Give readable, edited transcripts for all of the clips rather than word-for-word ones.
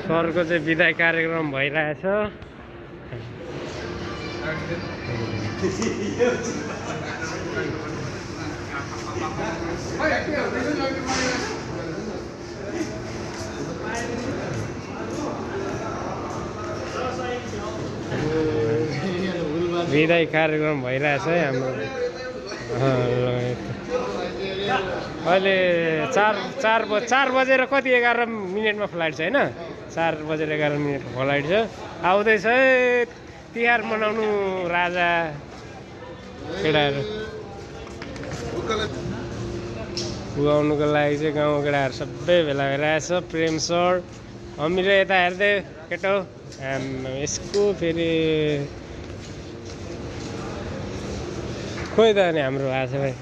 सरको चाहिँ बिदाई कार्यक्रम भइरहेछ। बिदाई कार्यक्रम भइरहेछ है हाम्रो। अहिले 4 बजेर कति 11 मिनटमा फ्लाइट छ होइन? 4 बजेर 11 मिनटको फ्लाइट छ। आउँदैछ है तिहार मनाउनु राजा केटाहरू पुगाउनुको लागि चाहिँ गाउँको केटाहरू सबै भेला भइरहेछ। प्रेम सर अमिरो यता हेर्दै केटो यसको फेरि खोइ त अनि हाम्रो आछ भाइ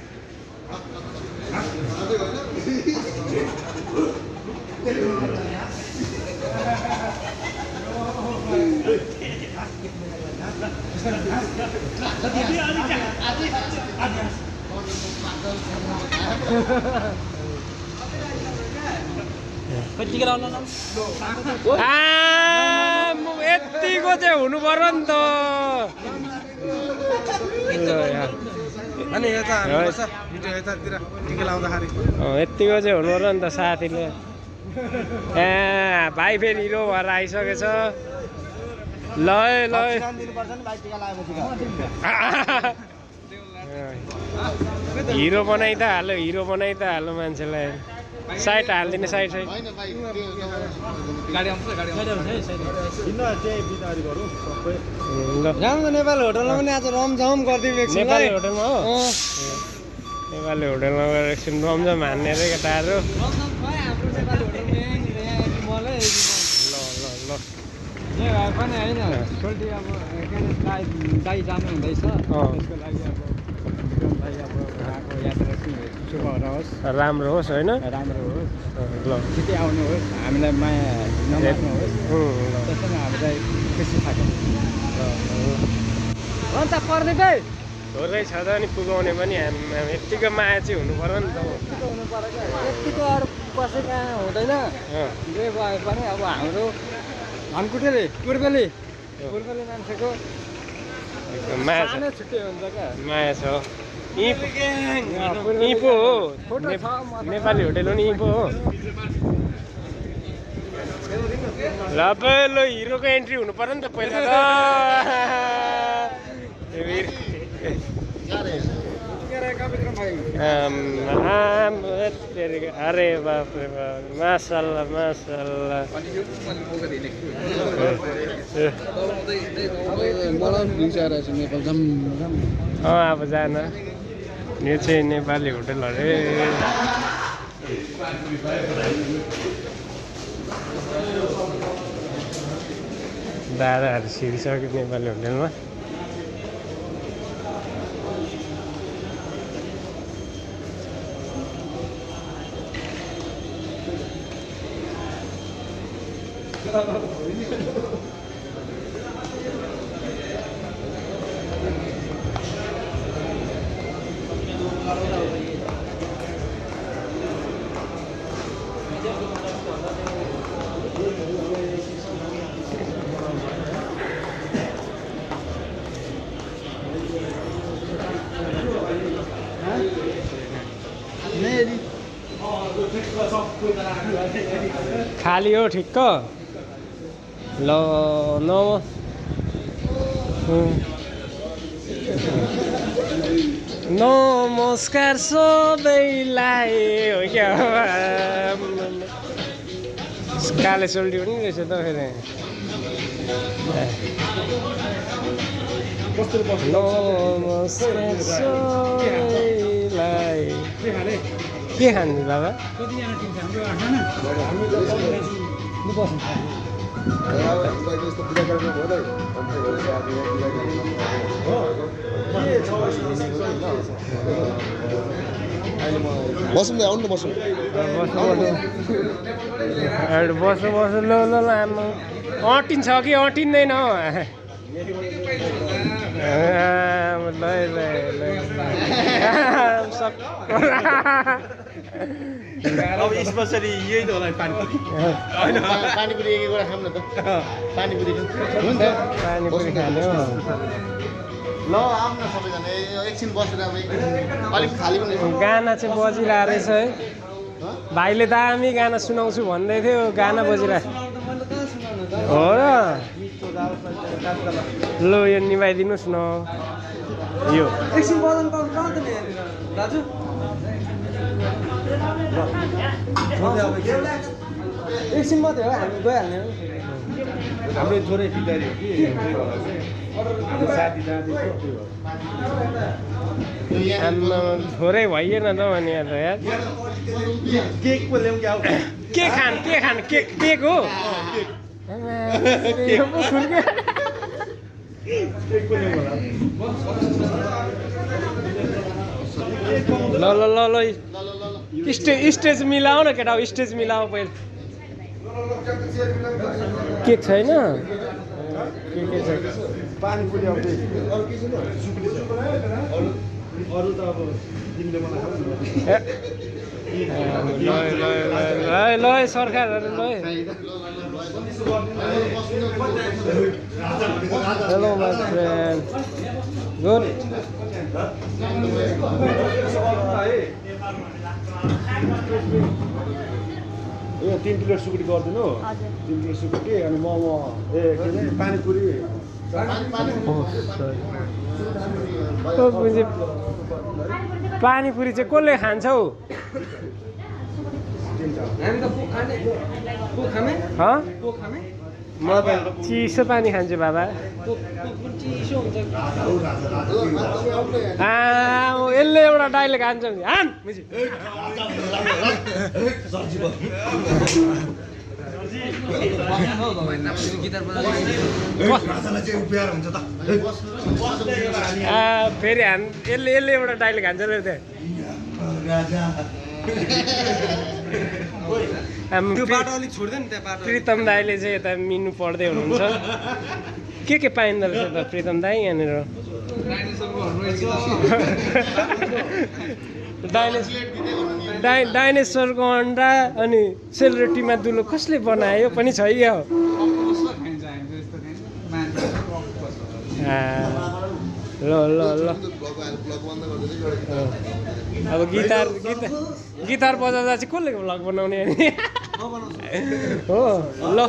यतिको चाहिँ हुनु पर्यो नि त। अनि यता यतातिर टिका लाउँदाखेरि यतिको चाहिँ हुनु पर्यो नि त साथीले। भाइ फेरि हिरो भएर आइसकेछ। ल हिरो बनाइ त हालो मान्छेलाई। साइड हालिदिने साइड नेपाली होटलमा पनि आज रमझम गरिदिउँ एकछिन। नेपाली होटलमा हो? नेपाली होटलमा गएर एकछिन रमझम हान्ने रे केटाहरू। पनि होइन सोल्टी अब दाइ जानु हुँदैछ त्यसको लागि अब उहाँको यात्रा शुभ होस्, राम्रो होस् होइन? राम्रो होस्, ल छिटै आउनुहोस्, हामीलाई माया नमाग्नुहोस्, त्यसमा हामीलाई खुसी थाक्यो। अन्त पर्दैन है थोरै छ त नि पुगाउने पनि यत्तिको माया चाहिँ हुनु पर्यो नि त। हुनु पर्यो क्या, यत्तिको अरू कसै कहाँ हुँदैन। जे भए पनि अब हाम्रो धनकुटेले पूर्वेली मान्छेको माया छ, छुट्टै हुन्छ क्या। माया छ। यहीँ पो हो नेपाली होटेल हो नि, यहीँ पो हो। ल पहिलो हिरोको एन्ट्री हुनु पर्यो नि त पहिला त। अरे बाप रे बाप, माशाल्लाह माशाल्लाह। अब जान यो चाहिँ नेपाली होटल अरे। दादाहरू छिरिसक्यो नेपाली होटलमा। खाली हो ठिक्क। ल नमस्कार सबैलाई हो क्या। काले सोल्टी पनि रहेछ त फेरि। नमस्कार सबैलाई। के खान्छ बाबा? बसौँ आउनु न बसौँ। बसो बसो ल ल ल आमा अटिन्छ कि अटिँदैन? ल अब स्पेसली यही त होला पानीपुरी होइन पानीपुरी एक एकवटा खाऊँ न त पानीपुरी हुन्छ पानीपुरी खाने हो ल आउनु न सबैजना एकछिन बसेर अब अलिक खाली पनि गाना चाहिँ बजिरहेको रहेछ है भाइले दामी गाना सुनाउँछु भन्दै थियो गाना बजिरहेको हो र ल यो निभाइदिनुहोस् न यो एकछिन बदन पाउनु कहाँ त नि दाजु एकछिन मात्रै हो हामी गइहाल्ने हो हाम्रो छोरै बिदारी हो कि त्यही भएर चाहिँ साथी जाँदैछ त्यही भएर आम्मा थोरै भइएन त भने यार यार केक पो ल्याउँ क्या के खान केक हो केक पो ल्याउँ होला ल ल ल ल स्टेज मिलाऊ न केटा स्टेज मिलाऊ पहिला केक छैन के छ पानीपुरी अब अरू त अब तिमीले मलाई खाऊ ल सरकारहरू ल हेलो माई फ्रेन्ड गुड यो 3 प्लेट सुकुटी गरिदिनु 3 प्लेट सुकुटी अनि मोमो ए के अरे पानीपुरी पानीपुरी चाहिँ कसले खान्छ हौ हामी त पोख खाने पोख खामे हँ पोख खामे म त चिसो पानी खान्छु बाबा पोख पनि चिसो हुन्छ यसले एउटा डाइलेक्ट हान्छ हान फेरि यसले एउटा डाइलेक्ट हान्छ र त्यो बाटो अलिक छोड्दैन त्यहाँ बाटो प्रितम दाईले चाहिँ यता मिनु पढ्दै हुनुहुन्छ के पाइँदो रहेछ त प्रितम दाई यहाँनिर डाइनेसरको अन्डा अनि सेलरोटीमा दुलो कसले बनायो पनि छ यो ल ल ल अब गिटार बजाउँदा चाहिँ कसले भ्लग बनाउने हो ल